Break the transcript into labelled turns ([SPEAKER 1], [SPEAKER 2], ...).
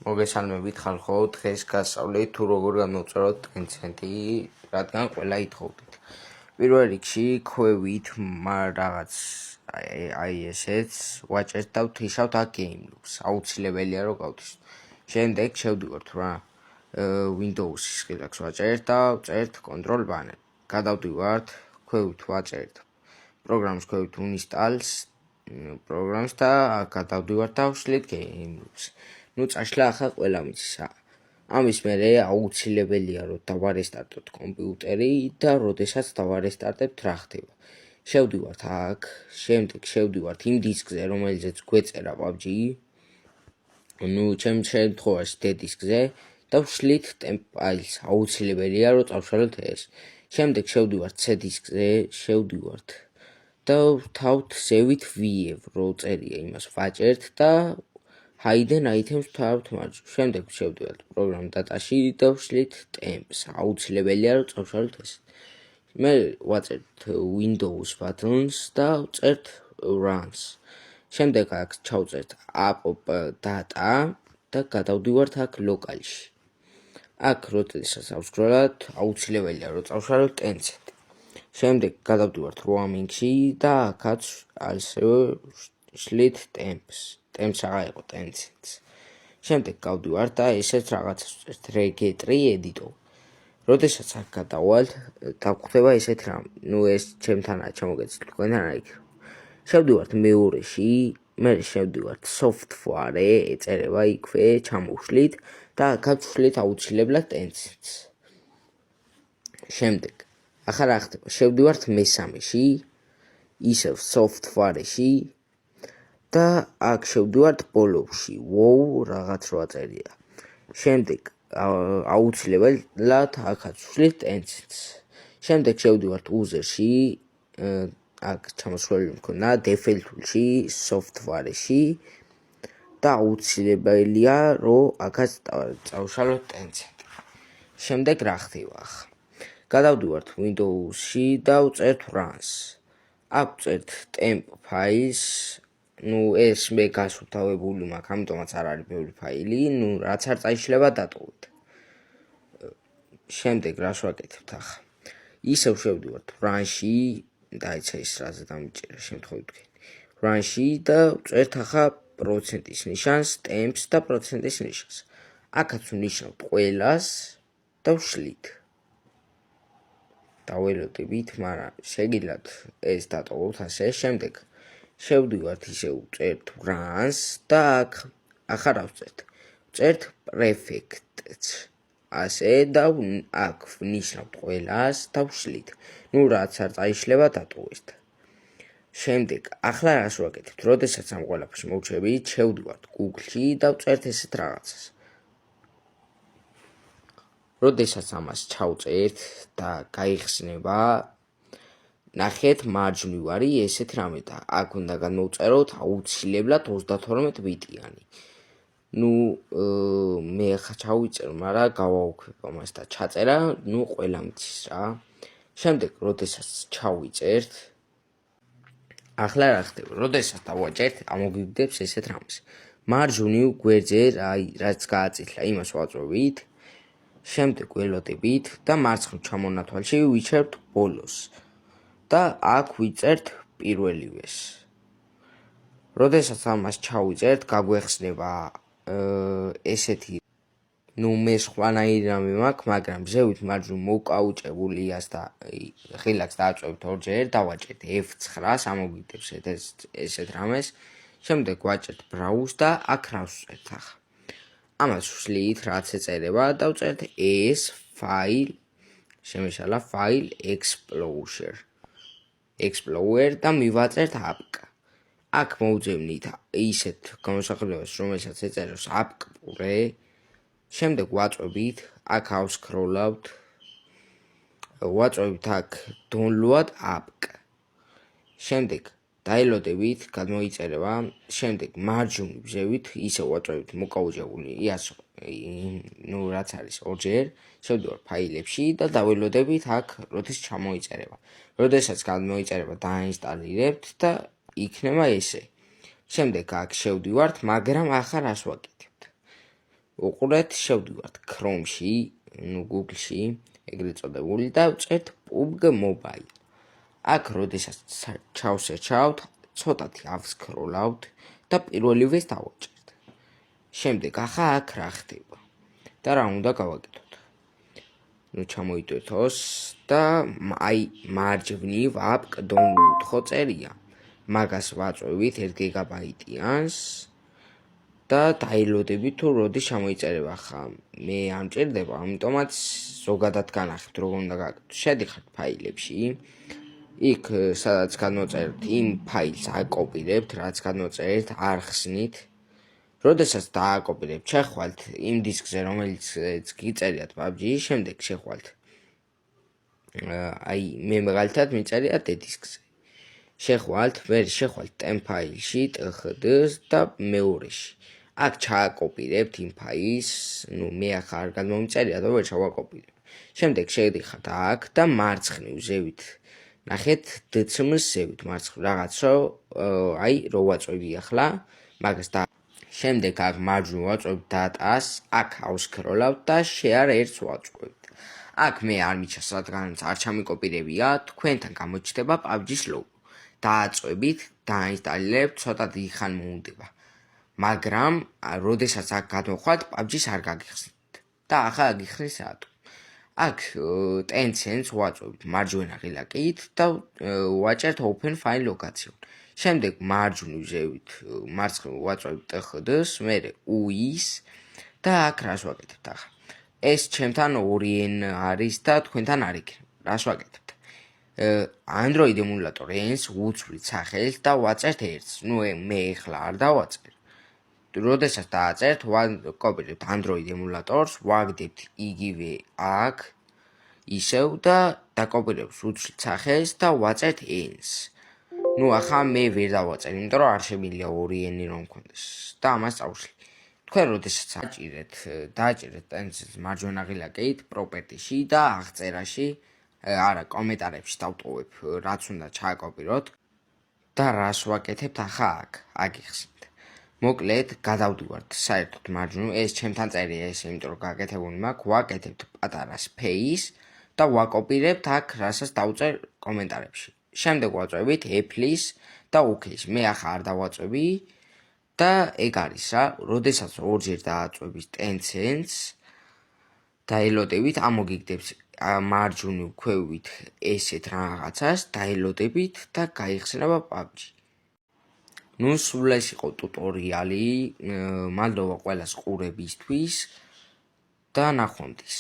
[SPEAKER 1] მოგესალმებით ხალხო, დღეს გასწავლით თუ როგორ გამოვწეროთ Tencent-ი, რადგან ყველა ითხოვდით. პირველ რიგში ქვევით რაღაც აი ესეც ვაჭერთ და ვთიშავთ აქ game loops. აუცილებელია რომ გავთიშოთ. შემდეგ შევდივართ რა Windows-ის ხილაკს ვაჭერთ და ვწერთ control banner. გადავდივართ ქვევით ვაჭერთ პროგრამის ქვევით uninstall პროგრამს და გადავდივართ და ვშლით game loops. წაშლა ახლა ყველა მიცის. ამის მერე აუცილებელია რომ დავარესტარტოთ კომპიუტერი და როდესაც დავარესტარტებთ რა ხდება. შევდივართ აქ, შემდეგ შევდივართ იმ დისკზე, რომელზეც გვეწერა PUBG. ჩემ შემთხვევაში D დისკზე და ვშლით temp files. აუცილებელია რომ წავშალოთ ეს. შემდეგ შევდივართ C დისკზე, შევდივართ და ვთავთ save-ით VF, რო წერია იმას ვაჭერთ და hidden items ვთავთ მარჯვნივ. შემდეგ შევდივართ პროგრამ დატაში და ვშლით temps. აუცილებელია რომ წავშალოთ ეს. მე ვაწერთ Windows buttons და ვწერთ runs. შემდეგ აქ ჩავწერთ app data და გადავდივართ აქ localში. აქ როდესაც ავსკროლოთ, აუცილებელია რომ წავშალოთ Tencent. შემდეგ გადავდივართ roaming-ში და აქაც ასევე ვშლით temps. temps აღარ იყო Tencent. შემდეგ გავდივართ და ესეც რაღაცას ვწერთ registry editor. როდესაც აქ გადავალთ, დაგხვდება ესეთი რამ. ეს ჩემთანაა ჩამოგეცით, თქვენთან არ იქნება. შევდივართ მეორეში, მე შევდივართ software, ეწერება იქვე, ჩამოვშლით და აქაც ვშლით აუცილებლად Tencent. შემდეგ ახლა რა ხდება? შევდივართ მესამეში, ისევ software-ში და აქ შევდივართ ბოლოში. wow რაღაც რა წერია. შემდეგ აუცილებლად აქაც ვშლით Tencent. შემდეგ შევდივართ user-ში, აქ ჩამოსვლელი მქონდა default-ში, software-ში და აუცილებელია რომ აქაც წავშალოთ Tencent. შემდეგ რა ხდება ახლა? გადავდივართ Windows-ში და ვწერთ runs. აქ ვწერთ temp files. ეს მე გასუფთავებული მაქვს, ამიტომაც არ არის ბევრი ფაილი, რაც არ წაიშლება დატოვეთ. შემდეგ რას ვაკეთებთ ახლა? ისევ შევდივართ run-ში, დაიცა ის რაზე დამიჭერა შემთხვევით თქვენ. run-ში და ვწერთ ახლა პროცენტის ნიშანს, temps და პროცენტის ნიშანს. აქაც ვნიშნავთ ყველას და ვშლით. დაველოდებით, მაგრამ შეგიძლიათ ეს დატოვოთ ასე. შემდეგ შევდივართ ისევ ვწერთ runs და აქ ახლა რა ვწერთ? ვწერთ prefect-ს. ასე და აქ ვნიშნავთ ყველას და ვშლით. რაც არ წაიშლება დატოვეთ. შემდეგ ახლა რას ვაკეთებთ? როდესაც ამ ყველაფერს მოვჩებით, შევდივართ Google-ში და ვწერთ ესეთ რაღაცას. როდესაც ამას ჩავწერთ და გაიხსნება, ნახეთ მარჯვნივ არის ესეთ რამე და აქ უნდა განმოვწეროთ აუცილებლად 32 ბიტიანი. მე ახლა ჩავიწერ, მაგრამ გავაუქმებ ამას და ჩაწერა, ყველა მიცის რა. შემდეგ როდესაც ჩავიწერთ, ახლა რა ხდება? როდესაც დავაჭერთ, ამოგვიგდებს ესეთ რამეს. მარჯვნივ გვერდზე რაც გააწითლა, იმას ვაწვევით. შემდეგ ველოდებით და მარცხნივ ჩამონათვალში ვიჩერებთ ბოლოს. და აქ ვიწერთ პირველივეს. როდესაც ამას ჩავიწერთ, გაგვეხსნება ესეთი მე სხვანაირი რამე მაქვს, მაგრამ ზევით მარჯვნივ მოკაუჭებული იას და ხილაკს დააწვევთ ორჯერ, დავაჭერთ F9-ს, ამოგვიგდებს ესეთ რამეს. შემდეგ ვაჭერთ browse და აქ რა ვწერთ ახლა? ამას ვშლით, რაც ეწერება და ვწერთ s file, შემეშალა file explorer და მივაწერთ app. აქ მოვძებნით ისეთ გამოსახულებას, რომელსაც ეწერებს app-re. შემდეგ ვაწვევით, აქ ავსკროლავთ, ვაწვევით აქ download app. შემდეგ დაელოდებით, გადმოიწერება. შემდეგ მარჯვნივ ვზევით, ისევ ვაწვევით მოკაუჭებული იას, რაც არის ორჯერ. შევდივართ ფაილებში და დაველოდებით აქ როდის ჩამოიწერება. როდესაც გადმოიწერება დაინსტალირებთ და იქნება ესე. შემდეგ აქ შევდივართ, მაგრამ ახლა რას ვაკეთებთ? უყურეთ, შევდივართ Chrome-ში, Google-ში, ეგრეთ წოდებული და ვწერთ PUBG Mobile. აქ როდესაც ჩავსერჩავთ, ცოტათი ავსკროლავთ და პირველივეს დავაჭერთ. შემდეგ ახლა აქ რა ხდება და რა უნდა გავაკეთოთ. ჩამოიტვირთ ოს და აი მარჯვნივ app download ხო წერია. მაგას ვაწვევით 1 გიგაბაიტიანს და დაილოდებით თუ როდის ჩამოიწერება ხა. მე არ მჭირდება, ამიტომაც ზოგადად განახებთ როგორ უნდა გააკეთოთ. შედიხართ ფაილებში. იქ სადაც გადმოწერთ იმ ფაილს აკოპირებთ, რაც გადმოწერეთ, არ ხსნით. როდესაც დააკოპირებთ, შეხვალთ იმ დისკზე, რომელიც გიწერიათ PUBG-ში, შემდეგ შეხვალთ. აი მე მაგალითად მიწერია D დისკზე. შეხვალთ, ვერ შეხვალთ TEM ფაილში, THD-ს და მეორეში. აქ ჩააკოპირებთ იმ ფაილს, მე ახლა არ გადმომიწერია და ვერ ჩავაკოპირებ. შემდეგ შედიხართ აქ და მარცხნივ ზევით. ნახეთ DCMS ზევით მარცხნივ რაღაცა, აი რო ვაწვევი ახლა, მაგას და შემდეგ აქ მარჯვნივ ვაწვევთ data-ს, აქ ავსკროლავთ და share ერთს ვაწვევთ. აქ მე არ მიჩას რადგანაც არ ჩამიკოპირებია, თქვენთან გამოჩნდება PUBG-ს logo. დააწვევით, დაინსტალირებთ, ცოტა დიდი ხანი მოუნდება. მაგრამ როდესაც აქ გადმოხვალთ, PUBG-ს არ გაგიხსნით და ახლა გაგიხსნის რატო. აქ Tencent ვაწვევთ მარჯვენა ღილაკით და ვაჭერთ open file location. შემდეგ მარჯვნივ ზევით, მარცხნივ ვაწვევთ THD-ს, მერე UI-ს და აქ რას ვაკეთებთ ახლა. ეს ჩემთან 2N არის და თქვენთან არ იქნება. რას ვაკეთებთ? Android emulator N-ს ვუცვლით სახელს და ვაწერთ 1-ს. მე ახლა არ დავაწერ. როდესაც დააწერთ, ვაკოპირებთ Android emulator-ს, ვაგდებთ იგივე აქ, ისევ და დაკოპირებთ ვუცვლით სახელს და ვაწერთ N-ს. ახლა მე ვერ დავაწერ, იმიტომ რომ არ შემიძლია 2N-ი რომ მქონდეს და ამას წავშლი. თქვენ როდესაც დააჭერეთ Tencent-ს მარჯვენა ღილაკით, property-ში და აღწერაში, არა, კომენტარებში დავტოვებ, რაც უნდა ჩააკოპიროთ და რას ვაკეთებთ ახლა აქ, აგიხსნით. მოკლედ, გადავდივართ საერთოდ მარჯვნივ, ეს ჩემთან წერია ეს, იმიტომ რომ გაკეთებული მაქვს, ვაკეთებთ პატარა space და ვაკოპირებთ აქ, რასაც დავწერ კომენტარებში. შემდეგ ვაწვევით Apple-ის და OK-ს. მე ახლა არ დავაწვევი და ეგ არის რა, როდესაც ორჯერ დააწვევით Tencent-ს, დაელოდებით, ამოგიგდებს მარჯვნივ ქვევით ესეთ რაღაცას, დაელოდებით და გაიხსნება PUBG. სულ ეს იყო ტუტორიალი, მადლობა ყველას ყურებისთვის და ნახვამდის.